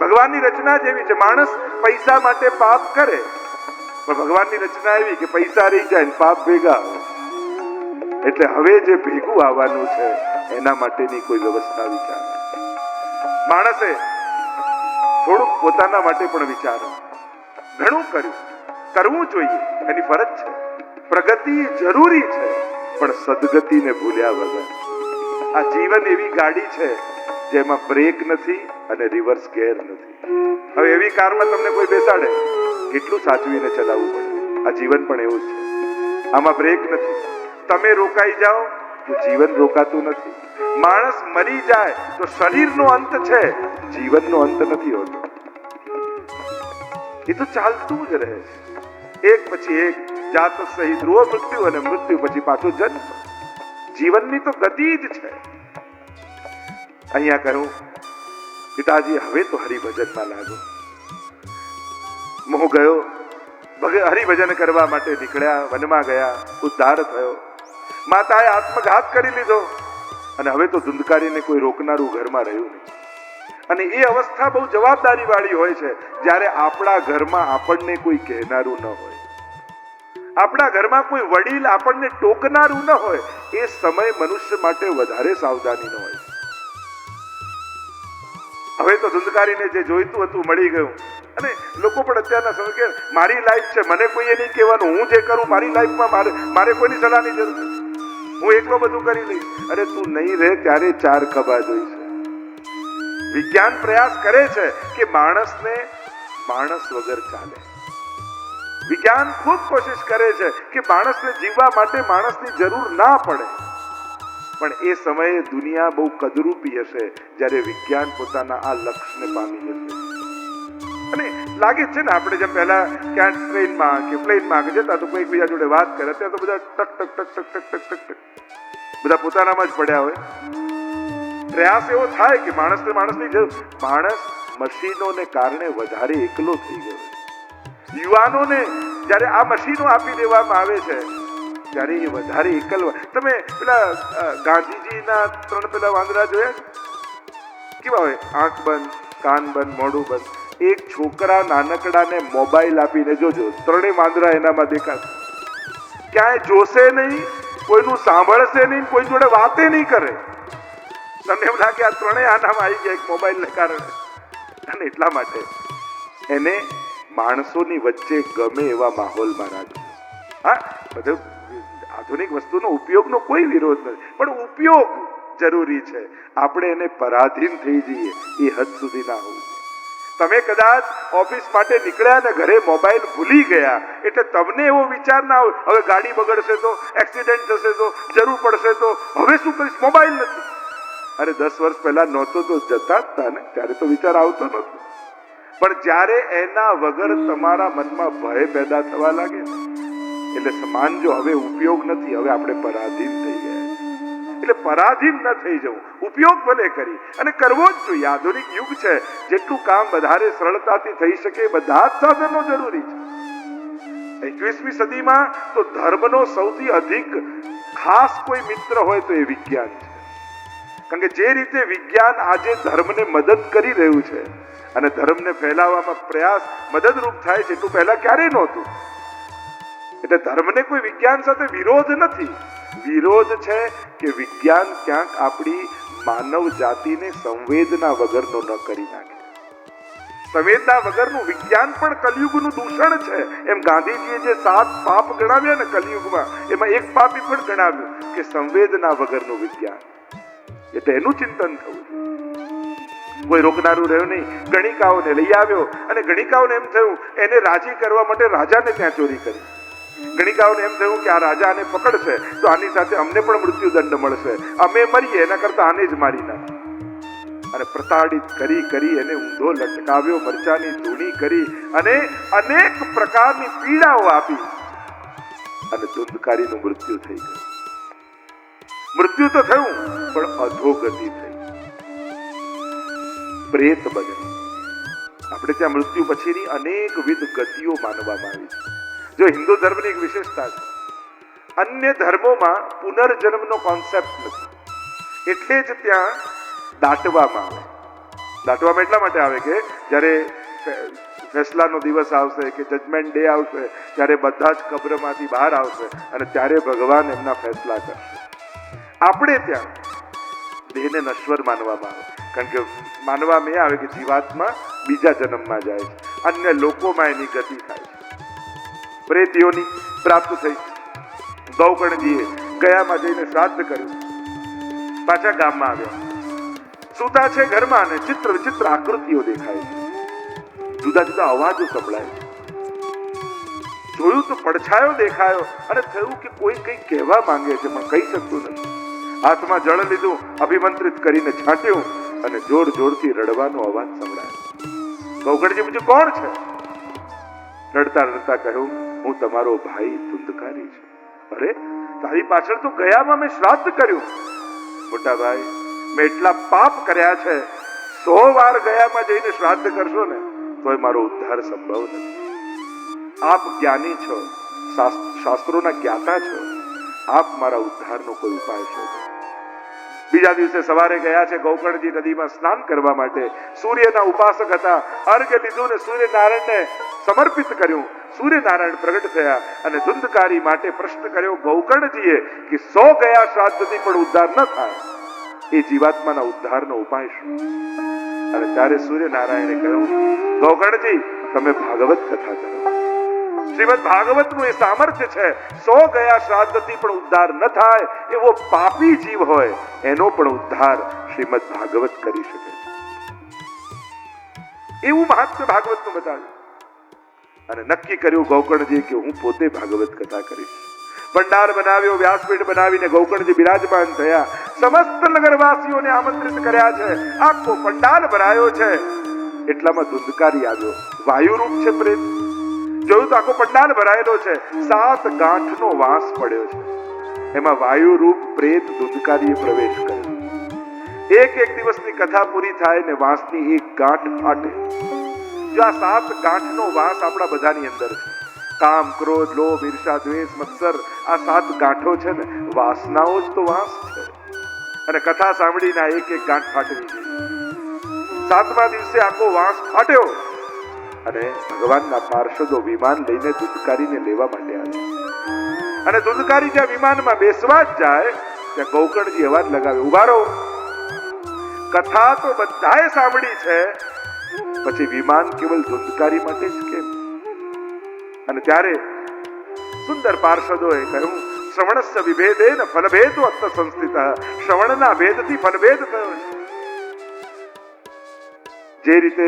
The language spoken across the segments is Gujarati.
ભગવાનની રચના જ એવી છે. માણસ પૈસા માટે પાપ કરે, પણ ભગવાનની રચના એવી કે પૈસા રહી જાય ને પાપ ભેગા. એટલે હવે જે ભેગું આવવાનું છે એના માટેની કોઈ વ્યવસ્થા વિચાર. માણસે થોડુંક પોતાના માટે પણ વિચારો. ઘણું કરવું જોઈએ, એની ફરજ છે. પ્રગતિ જરૂરી છે, પણ સદગતિને ભૂલ્યા વગર. આ જીવન એવી ગાડી છે જેમાં બ્રેક નથી અને રિવર્સ ગેર નથી. હવે એવી કારમાં તમને કોઈ બેસાડે, કેટલું સાચવીને ચલાવવું પડે. આ જીવન પણ એવું જ છે. આમાં બ્રેક નથી. તમે રોકાઈ જાઓ તો જીવન રોકાતું નથી. માણસ મરી જાય તો શરીરનો અંત છે, જીવનનો અંત નથી હોતો. એ તો ચાલતું જ રહે છે, એક પછી એક. જાત સહી ધ્રુવ મૃત્યુ, અને મૃત્યુ પછી પાછો જન્મ. જીવનની તો ગતિ જ છે. અહીંયા કહું, પિતાજી હવે તો હરિભજનમાં લાગો. મોહ ગયો, હરિભજન કરવા માટે નીકળ્યા, વનમાં ગયા, ઉદ્ધાર થયો. માતાએ આત્મઘાત કરી લીધો, અને હવે તો ધુંધકારીને કોઈ રોકનારું ઘરમાં રહ્યું નહીં. અને એ અવસ્થા બહુ જવાબદારી વાળી હોય છે, જ્યારે આપણા ઘરમાં આપણને કોઈ કહેનારું ન હોય, આપણા ઘરમાં કોઈ વડીલ આપણને ટોકનારું ન હોય. એ સમય મનુષ્ય માટે વધારે સાવધાનીનો હોય. હવે તો ધુંધકારીને જે જોઈતું હતું મળી ગયું. અને લોકો પણ અત્યારના સમય કે મારી લાઈફ છે, મને કોઈએ નહીં કહેવાનું, હું જે કરું મારી લાઈફમાં મારે કોઈની સલાહની જરૂર નથી, હું એકલો બધું કરી લઈશ. અરે તું નહીં રહે ત્યારે ચાર ખભા જોઈશે. વિજ્ઞાન પ્રયાસ કરે છે કે માણસને માણસ વગર ચાલે. વિજ્ઞાન ખૂબ કોશિશ કરે છે કે માણસને જીવવા માટે માણસની જરૂર ના પડે. પણ એ સમયે દુનિયા બહુ કદરૂપી હશે જ્યારે વિજ્ઞાન પોતાના આ લક્ષ્યને પામી જશે. અને લાગે છે ને, આપણે જેમ પહેલા ક્યાંક ટ્રેનમાં કે પ્લેનમાં કે જતા તો કોઈ એકબીજા જોડે વાત કરે, અત્યારે તો બધા ટક ટક ટક ટક ટક ટક ટક ટક બધા પોતાનામાં જ પડ્યા હોય. પ્રયાસ એવો થાય કે માણસની જરૂર. માણસ મશીનોને કારણે વધારે એકલો થઈ ગયો. યુવાનોને જ્યારે આ મશીનો આપી દેવામાં આવે છે ત્યારે એ વધારે એકલવા. તમે પેલા ગાંધીજીના 3 પેલા વાંદરા જોયા કેવા હોય? આંખ બંધ, કાન બંધ, મોઢું બંધ. એક છોકરા નાનકડાને મોબાઈલ આપીને જોજો, 3 વાંદરા એનામાં દેખાશે. ક્યાંય જોશે નહીં, કોઈનું સાંભળશે નહીં, કોઈ જોડે વાતે નહીં કરે. તમને એમ લાગે આ 3 આનામાં આવી ગયા એક મોબાઈલને કારણે. અને એટલા માટે એને માણસોની વચ્ચે ગમે એવા માહોલમાં રાખજો. હા, બધું આધુનિક વસ્તુનો ઉપયોગનો કોઈ વિરોધ નથી, પણ ઉપયોગ જરૂરી છે. આપણે એને પરાધીન થઈ જઈએ એ હદ સુધી ના હોવું. તમે કદાચ ઓફિસ માટે નીકળ્યા ને ઘરે મોબાઈલ ભૂલી ગયા, એટલે તમને એવો વિચાર ના હોય હવે ગાડી બગડશે તો, એક્સિડન્ટ થશે તો, જરૂર પડશે તો હવે શું કરીશ, મોબાઈલ નથી. અરે 10 વર્ષ પહેલા નહોતો તો જતા જ હતા ને, ત્યારે તો વિચાર આવતો નહોતો. પણ જ્યારે એના વગર તમારા મનમાં ભય પેદા થવા લાગે એટલે માનજો હવે ઉપયોગ નથી, હવે આપણે પરાધીન થઈ ગયા. એટલે પરાધીન ન થઈ જવું, ઉપયોગ ભલે કરી અને કરવો જ જોઈએ. આધુનિક યુગ છે, જેટલું કામ વધારે સરળતાથી થઈ શકે બધા જ સાધનો જરૂરી છે. 21મી સદીમાં તો ધર્મનો સૌથી અધિક ખાસ કોઈ મિત્ર હોય તો એ વિજ્ઞાન છે. કારણ કે જે રીતે વિજ્ઞાન આજે ધર્મને મદદ કરી રહ્યું છે અને ધર્મને ફેલાવવામાં પ્રયાસ મદદરૂપ થાય છે, એટલું પહેલા ક્યારેય નહોતું. એટલે ધર્મને કોઈ વિજ્ઞાન સાથે વિરોધ નથી. વિરોધ છે કે વિજ્ઞાન ક્યાંક આપણી માનવ જાતિને સંવેદના વગરનો ન કરી નાખે. સંવેદના વગરનું વિજ્ઞાન પણ કલયુગનું દૂષણ છે. એમ ગાંધીજીએ જે 7 પાપ ગણાવ્યા ને કલયુગમાં, એમાં એક પાપ એ પણ ગણાવ્યું કે સંવેદના વગરનું વિજ્ઞાન. એટલે એનું ચિંતન થવું. કોઈ રોકનારું રહ્યું નહીં. ગણિકાઓને લઈ આવ્યો અને ગણિકાઓને એમ થયું એને રાજી કરવા માટે રાજાને ત્યાં ચોરી કરી. ગણિકાઓને એમ થયું કે આ રાજા આને પકડશે તો આની સાથે અમને પણ મૃત્યુદંડ મળશે, અમે મરીએ એના કરતા આને જ મારી નાખે. અને પ્રતાડિત કરી એને ઊંધો લટકાવ્યો, મરચાની ધૂણી કરી અને અનેક પ્રકારની પીડાઓ આપી અને ધુંધકારીનું મૃત્યુ થઈ ગયું. મૃત્યુ તો થયું પણ અધોગતિ થઈ, પ્રેત બન્યો. આપણે ત્યાં મૃત્યુ પછીની અનેકવિધ ગતિઓ માનવામાં આવી છે. જો હિન્દુ ધર્મની એક વિશેષતા છે, અન્ય ધર્મોમાં પુનર્જન્મનો કોન્સેપ્ટ નથી, એટલે જ ત્યાં દાટવામાં આવે. દાટવામાં એટલા માટે આવે કે જ્યારે ફેસલાનો દિવસ આવશે કે જજમેન્ટ ડે આવશે ત્યારે બધા જ કબ્રમાંથી બહાર આવશે અને ત્યારે ભગવાન એમના ફેસલા કરશે. આપણે ત્યાં દેહને નશ્વર માનવામાં આવે, કારણ કે માનવામાં એ આવે કે જીવાત્મા બીજા જન્મમાં જાય છે, અન્ય લોકોમાં એની ગતિ થાય છે, પ્રેત યોનિ પ્રાપ્ત થઈ. ગૌકર્ણજીએ ગયામાં જઈને શ્રાદ્ધ કર્યું, પાછા ગામમાં આવ્યા, સૂતા છે ઘરમાં અને ચિત્ર વિચિત્ર આકૃતિઓ દેખાય છે, જુદા જુદા અવાજો સંભળાય છે. જોયું તો પડછાયો દેખાયો અને થયું કે કોઈ કંઈ કહેવા માંગે છે પણ કહી શકતું નથી. હાથમાં જળ લીધું, અભિમંત્રિત કરીને છાંટ્યું અને જોર જોરથી રડવાનો અવાજ સંભળાયો. ગૌકર્ણજી પૂછ્યું, કોણ છે? રડતા રડતા કહ્યું, હું તમારો ભાઈ ધુંધકારી છું. અરે, તારી પાછળ તો ગયામાં મેં શ્રાદ્ધ કર્યું. મોટા ભાઈ, મેં એટલા પાપ કર્યા છે, 100 વાર ગયામાં જઈને શ્રાદ્ધ કરશો ને તોય મારો ઉદ્ધાર સંભવ નથી. આપ જ્ઞાની છો, શાસ્ત્રોના જ્ઞાતા છો, આપ મારા ઉદ્ધારનો કોઈ ઉપાય શોધો. બીજા દિવસે સવારે ગયા છે ગૌકર્ણજી નદીમાં સ્નાન કરવા માટે. સૂર્યના ઉપાસક હતા, અર્ઘ્ય લીધું ને સૂર્યનારાયણને સમર્પિત કર્યું. સૂર્યનારાયણ પ્રગટ થયા અને ધુંધકારી માટે પ્રશ્ન કર્યો ગૌકર્ણજીએ કે 100 ગયા શ્રાદ્ધથી પણ ઉદ્ધાર ન થાય, એ જીવાત્માના ઉદ્ધારનો ઉપાય શું? અને ત્યારે સૂર્યનારાયણે કહ્યું, ગૌકર્ણજી, તમે ભાગવત કથા કરો. શ્રીમદ ભાગવતનું એ સામર્થ્ય છે, 100 ગયા શ્રાદ્ધથી પણ ઉદ્ધાર ન થાય એવો પાપી જીવ હોય એનો પણ ઉદ્ધાર શ્રીમદ ભાગવત કરી શકે. એવું મહાત્મ્ય ભાગવતનું બતાવ્યું અને નક્કી કર્યું ગૌકર્ણજી કે હું પોતે ભાગવત કથા કરીશ. ભંડાર બનાવ્યો, વ્યાસપીઠ બનાવીને ગૌકર્ણજી બિરાજમાન થયા. સમસ્ત નગરવાસીઓને આમંત્રિત કર્યા છે, આખો પંડાલ ભરાયો છે. એટલામાં ધુંધકારી આવ્યો, વાયુરૂપ છે પ્રેત. જોયું તો આખો પંડાલ ભરાયેલો છે, 7 ગાંઠનો વાસ પડ્યો છે. એમાં વાયુરૂપ પ્રેત ધુંધકારીએ પ્રવેશ કર્યો. એક દિવસની કથા પૂરી થાય ને વાસની એક ગાંઠ ફાટે. જો આ 7 ગાંઠનો વાસ આપણા બધાની અંદર છે. કામ, ક્રોધ, લોભ, ઈર્ષા, દ્વેષ, મત્સર, આ 7 ગાંઠો છે ને, વાસનાઓ જ તો વાસ છે. અને કથા સાંભળીને એક ગાંઠ ફાટવી છે. 7મા દિવસે આખો વાસ ફાટ્યો અને ભગવાનના પાર્ષદો વિમાન લઈને ધુંધકારીને લેવા માટે આવ્યા. અને ધુંધકારી જ્યાં વિમાનમાં બેસવા જ જાય ત્યાં ગૌકર્ણજી અવાજ લગાવે, ઉભા રહો, કથા તો બધાએ સાંભળી છે, પછી વિમાન કેવલ ધુંધકારી માટે જ કેમ? અને ત્યારે સુંદર પાર્ષદોએ કહ્યું, શ્રવણસ્ય વિભેદેન ફલભેદો અત્ર સંસ્થિત. શ્રવણના ભેદથી ફલભેદ થયો છે. જે રીતે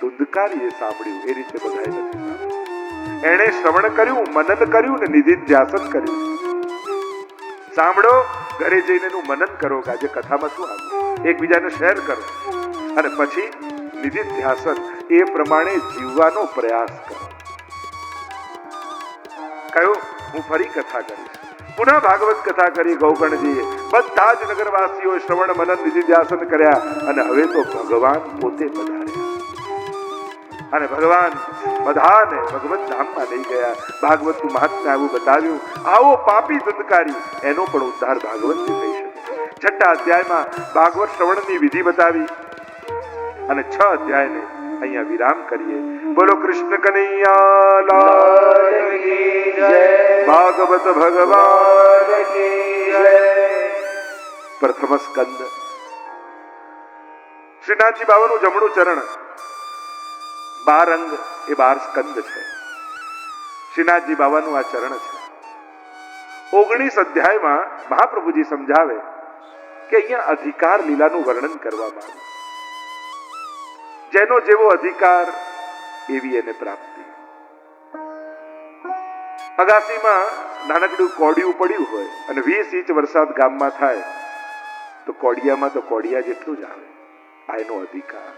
ધુંધકારીએ સાંભળ્યું એ રીતે બધાએ નથી સાંભળ્યું. એણે શ્રવણ કર્યું, મનન કર્યું ને નિધિધ્યાસન કર્યું. સાંભળો, ઘરે જઈને એનું મનન કરો કે આજે કથામાં શું આવ્યું, એકબીજાને શેર કરો અને પછી નિધિધ્યાસન એ પ્રમાણે જીવવાનો પ્રયાસ કરો. કહ્યું, હું ફરી કથા કરીશ. પુનઃ ભાગવત કથા કરી ગૌકર્ણજીએ. બધા જ નગરવાસીઓ શ્રવણ મનન નિધિધ્યાસન કર્યા અને હવે તો ભગવાન પોતે પધાર્યા અને ભગવાન બધાને ભગવત ધામમાં લઈ ગયા. ભાગવતનું મહાત્મ્ય આવું બતાવ્યું. આવો પાપી ધુંધકારી, એનો પણ ઉદ્ધાર ભાગવતથી થઈ શકે. 6 અધ્યાયમાં ભાગવત શ્રવણની વિધિ બતાવી અને 6 અધ્યાયને અહીંયા વિરામ કરીએ. બોલો કૃષ્ણ કનૈયા લાલ કી જય. ભાગવત ભગવાન કી જય. પ્રથમ સ્કંદ. શ્રીનાથજી બાબાનું જમણું ચરણ, 12 અંગ એ 12 સ્કંદ છે. શ્રીનાથજી બાબાનું આ ચરણ છે. 19 અધ્યાયમાં મહાપ્રભુજી સમજાવે કે અહીંયા અધિકાર લીલાનું વર્ણન કરવામાં આવ્યું. જેનો જેવો અધિકાર એવી એને પ્રાપ્તિ. અગાસીમાં નાનકડું કોડિયું પડ્યું હોય અને 20 ઇંચ વરસાદ ગામમાં થાય તો કોડિયામાં તો કોડિયા જેટલું જ આવે. આ એનો અધિકાર.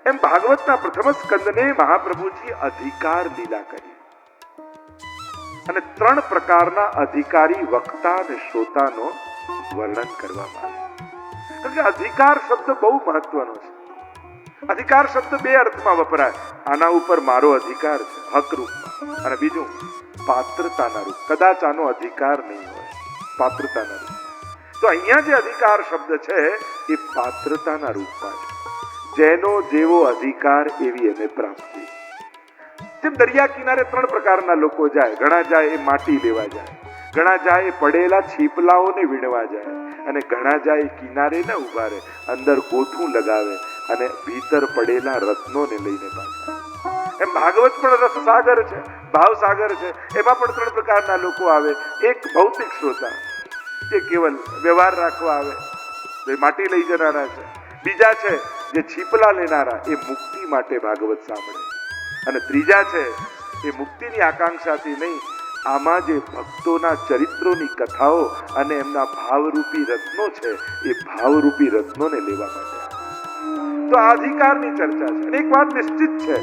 એમ ભાગવતના પ્રથમ સ્કંદને મહાપ્રભુજી અધિકાર લીલા કરી અને 3 પ્રકારના અધિકારી વક્તા અને શ્રોતાનો વર્ણન કરવામાં આવ્યું. કારણ કે અધિકાર શબ્દ બહુ મહત્વનો છે. અધિકાર શબ્દ 2 અર્થમાં વપરાય. આના ઉપર મારો અધિકાર છે હક રૂપમાં, અને બીજું પાત્રતાના રૂપ. કદાચ આનો અધિકાર નહીં હોય, પાત્રતાના રૂપ. તો અહીંયા જે અધિકાર શબ્દ છે એ પાત્રતાના રૂપમાં છે. જેનો જેવો અધિકાર એવી એને પ્રાપ્તિ. જેમ દરિયા કિનારે 3 પ્રકારના લોકો જાય. ઘણા જાય એ માટી લેવા જાય, ઘણા જાય એ પડેલા છીપલાઓને વીણવા જાય, અને ઘણા જાય એ કિનારે ન ઉભા રહે, અંદર કોથું લગાવે અને ભીતર પડેલા રત્નોને લઈને પાછા. એમ ભાગવત પણ રસસાગર છે, ભાવસાગર છે. એમાં પણ 3 પ્રકારના લોકો આવે. એક ભૌતિક શ્રોતા જે કેવલ વ્યવહાર રાખવા આવે, એ માટી લઈ જનારા છે. બીજા છે જે છીપલા લેનારા, એ મુક્તિ માટે ભાગવત સાંભળે. અને ત્રીજા છે એ મુક્તિની આકાંક્ષાથી નહીં, આમાં જે ભક્તોના ચરિત્રોની કથાઓ અને એમના ભાવરૂપી રત્નો છે, એ ભાવરૂપી રત્નોને લેવા માટે. તો આ અધિકારની ચર્ચા છે. અને એક વાત નિશ્ચિત છે,